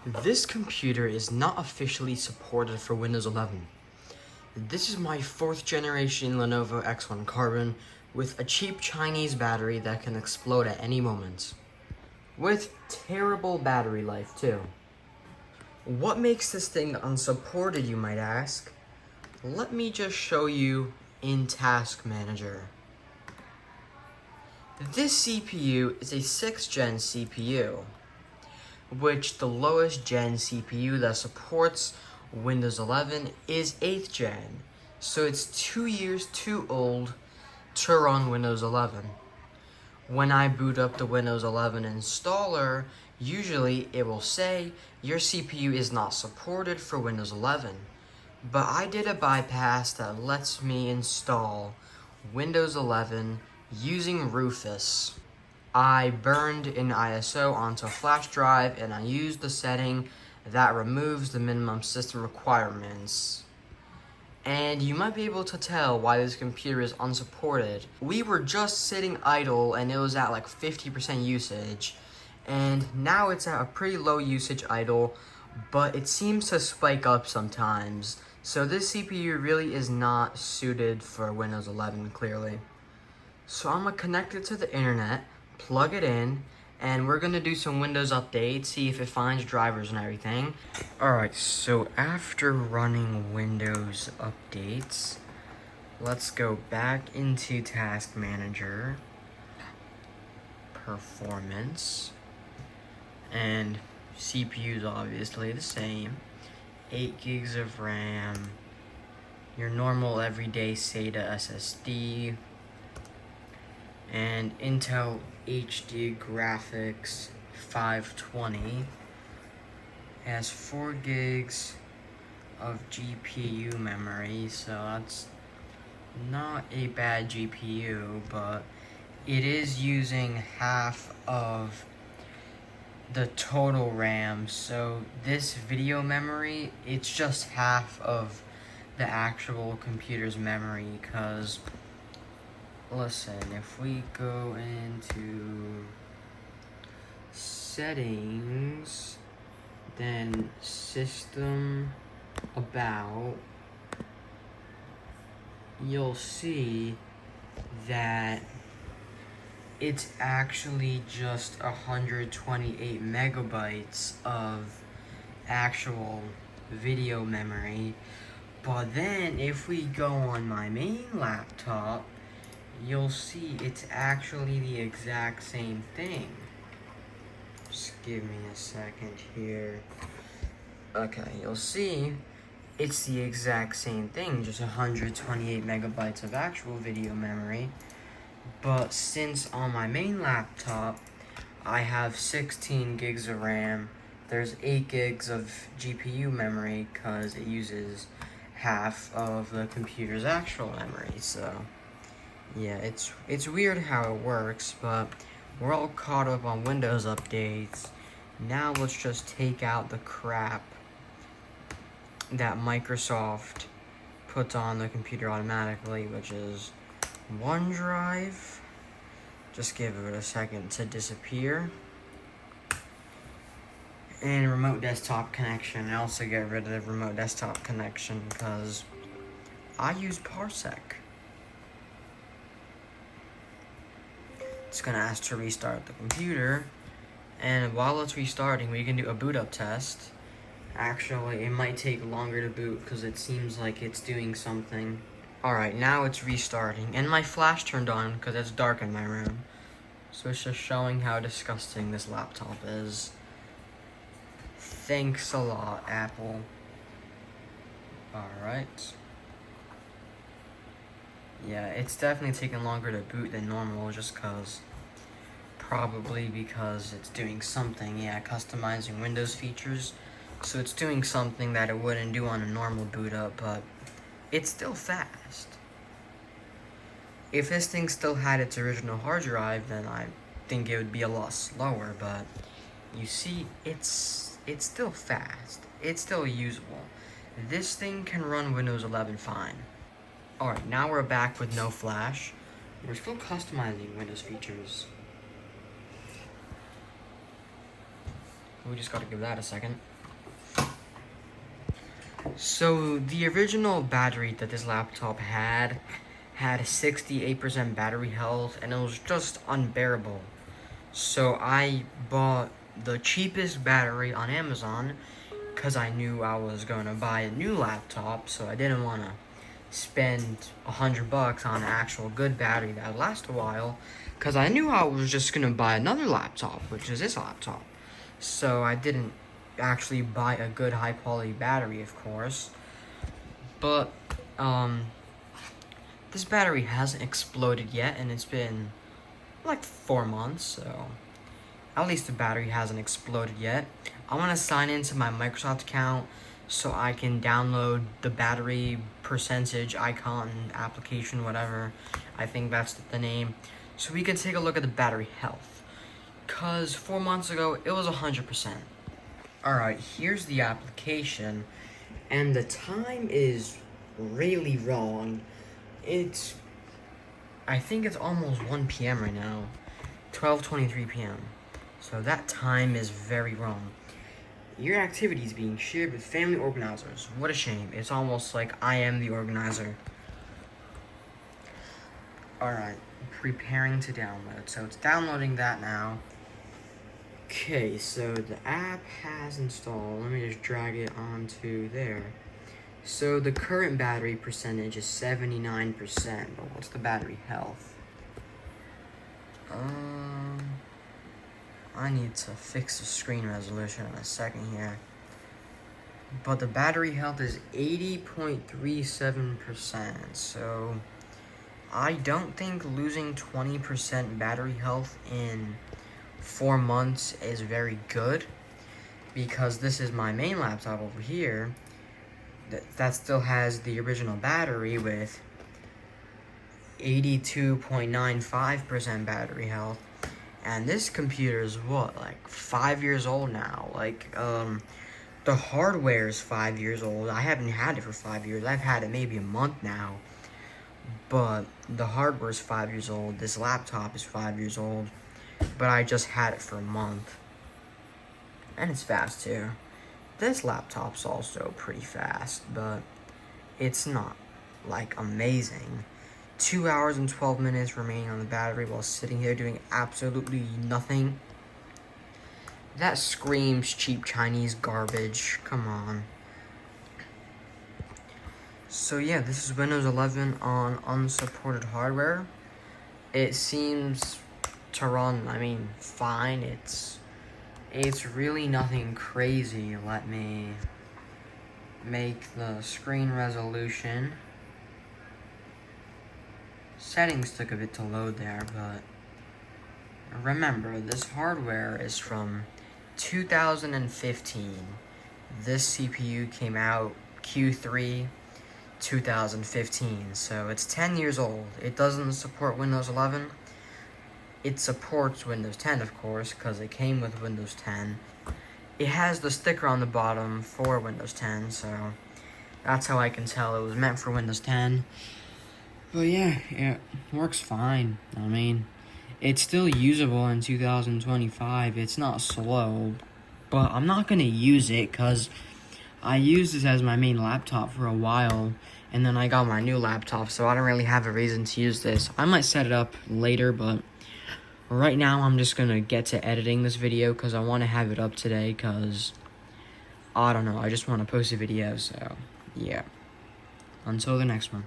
This computer is not officially supported for Windows 11. This is my 4th generation Lenovo X1 Carbon with a cheap Chinese battery that can explode at any moment. With terrible battery life too. What makes this thing unsupported, you might ask? Let me just show you in Task Manager. This CPU is a 6th gen CPU, which the lowest gen CPU that supports Windows 11 is 8th gen, so it's 2 years too old to run Windows 11. When I boot up the Windows 11 installer, usually it will say your CPU is not supported for Windows 11, but I did a bypass that lets me install Windows 11 using Rufus. I burned an ISO onto a flash drive and I used the setting that removes the minimum system requirements. And you might be able to tell why this computer is unsupported. We were just sitting idle and it was at like 50% usage, and now it's at a pretty low usage idle, but it seems to spike up sometimes. So this CPU really is not suited for Windows 11, clearly. So I'm gonna connect it to the internet, plug it in, and we're gonna do some Windows updates, see if it finds drivers and everything. Alright, so after running Windows updates, let's go back into Task Manager, Performance, and CPU's obviously the same. 8 gigs of RAM, your normal everyday SATA SSD, and Intel HD graphics 520. It has 4 gigs of GPU memory, so that's not a bad GPU, but it is using half of the total RAM, so this video memory, it's just half of the actual computer's memory, because listen, if we go into settings, then system about, you'll see that it's actually just 128 megabytes of actual video memory. But then if we go on my main laptop, you'll see it's actually the exact same thing. Just give me a second here. Okay, you'll see it's the exact same thing, just 128 megabytes of actual video memory. But since on my main laptop, I have 16 gigs of RAM, there's 8 gigs of GPU memory because it uses half of the computer's actual memory, so yeah, it's weird how it works, but we're all caught up on Windows updates. Now let's just take out the crap that Microsoft puts on the computer automatically, which is OneDrive. Just give it a second to disappear. And remote desktop connection. I also get rid of the remote desktop connection because I use Parsec. It's gonna ask to restart the computer, and while it's restarting, we can do a boot up test. Actually, it might take longer to boot because it seems like it's doing something. Alright, now it's restarting, and my flash turned on because it's dark in my room. So it's just showing how disgusting this laptop is. Thanks a lot, Apple. Alright. Yeah, it's definitely taking longer to boot than normal just because, probably because it's doing something, yeah, customizing Windows features. So it's doing something that it wouldn't do on a normal boot up, but it's still fast. If this thing still had its original hard drive, then I think it would be a lot slower, but you see, it's still fast. It's still usable. This thing can run Windows 11 fine. Alright, now we're back with no flash. We're still customizing Windows features. We just gotta give that a second. So the original battery that this laptop had 68% battery health, and it was just unbearable. So I bought the cheapest battery on Amazon because I knew I was going to buy a new laptop, so I didn't want to spend $100 on an actual good battery that would last a while, because I knew I was just going to buy another laptop, which is this laptop. So I didn't actually buy a good high quality battery, of course. But this battery hasn't exploded yet, and it's been like 4 months, so at least the battery hasn't exploded yet. I want to sign into my Microsoft account so I can download the battery percentage icon application, whatever. I think that's the name. So we can take a look at the battery health. Because 4 months ago, it was 100%. Alright, here's the application. And the time is really wrong. I think it's almost 1 p.m. right now. 12:23 p.m. So that time is very wrong. Your activity is being shared with family organizers. What a shame. It's almost like I am the organizer. Alright, preparing to download. So it's downloading that now. Okay, so the app has installed. Let me just drag it onto there. So the current battery percentage is 79%, but what's the battery health? I need to fix the screen resolution in a second here. But the battery health is 80.37%, so I don't think losing 20% battery health in 4 months is very good, because this is my main laptop over here that still has the original battery with 82.95% battery health. And this computer is what, like 5 years old now. Like, the hardware is 5 years old. I haven't had it for 5 years. I've had it maybe a month now. But the hardware is 5 years old. This laptop is 5 years old. But I just had it for a month. And it's fast too. This laptop's also pretty fast, but it's not, like, amazing. 2 hours and 12 minutes remaining on the battery while sitting here doing absolutely nothing. That screams cheap Chinese garbage. Come on. So yeah, this is Windows 11 on unsupported hardware. It seems to run, fine. It's really nothing crazy. Let me make the screen resolution. Settings took a bit to load there, but remember, this hardware is from 2015. This CPU came out Q3 2015, so it's 10 years old. It doesn't support Windows 11. It supports Windows 10, of course, because it came with Windows 10. It has the sticker on the bottom for Windows 10, so that's how I can tell it was meant for Windows 10. But yeah, it works fine. It's still usable in 2025. It's not slow, but I'm not going to use it because I used this as my main laptop for a while, and then I got my new laptop, so I don't really have a reason to use this. I might set it up later, but right now I'm just going to get to editing this video because I want to have it up today because, I don't know, I just want to post a video, so yeah. Until the next one.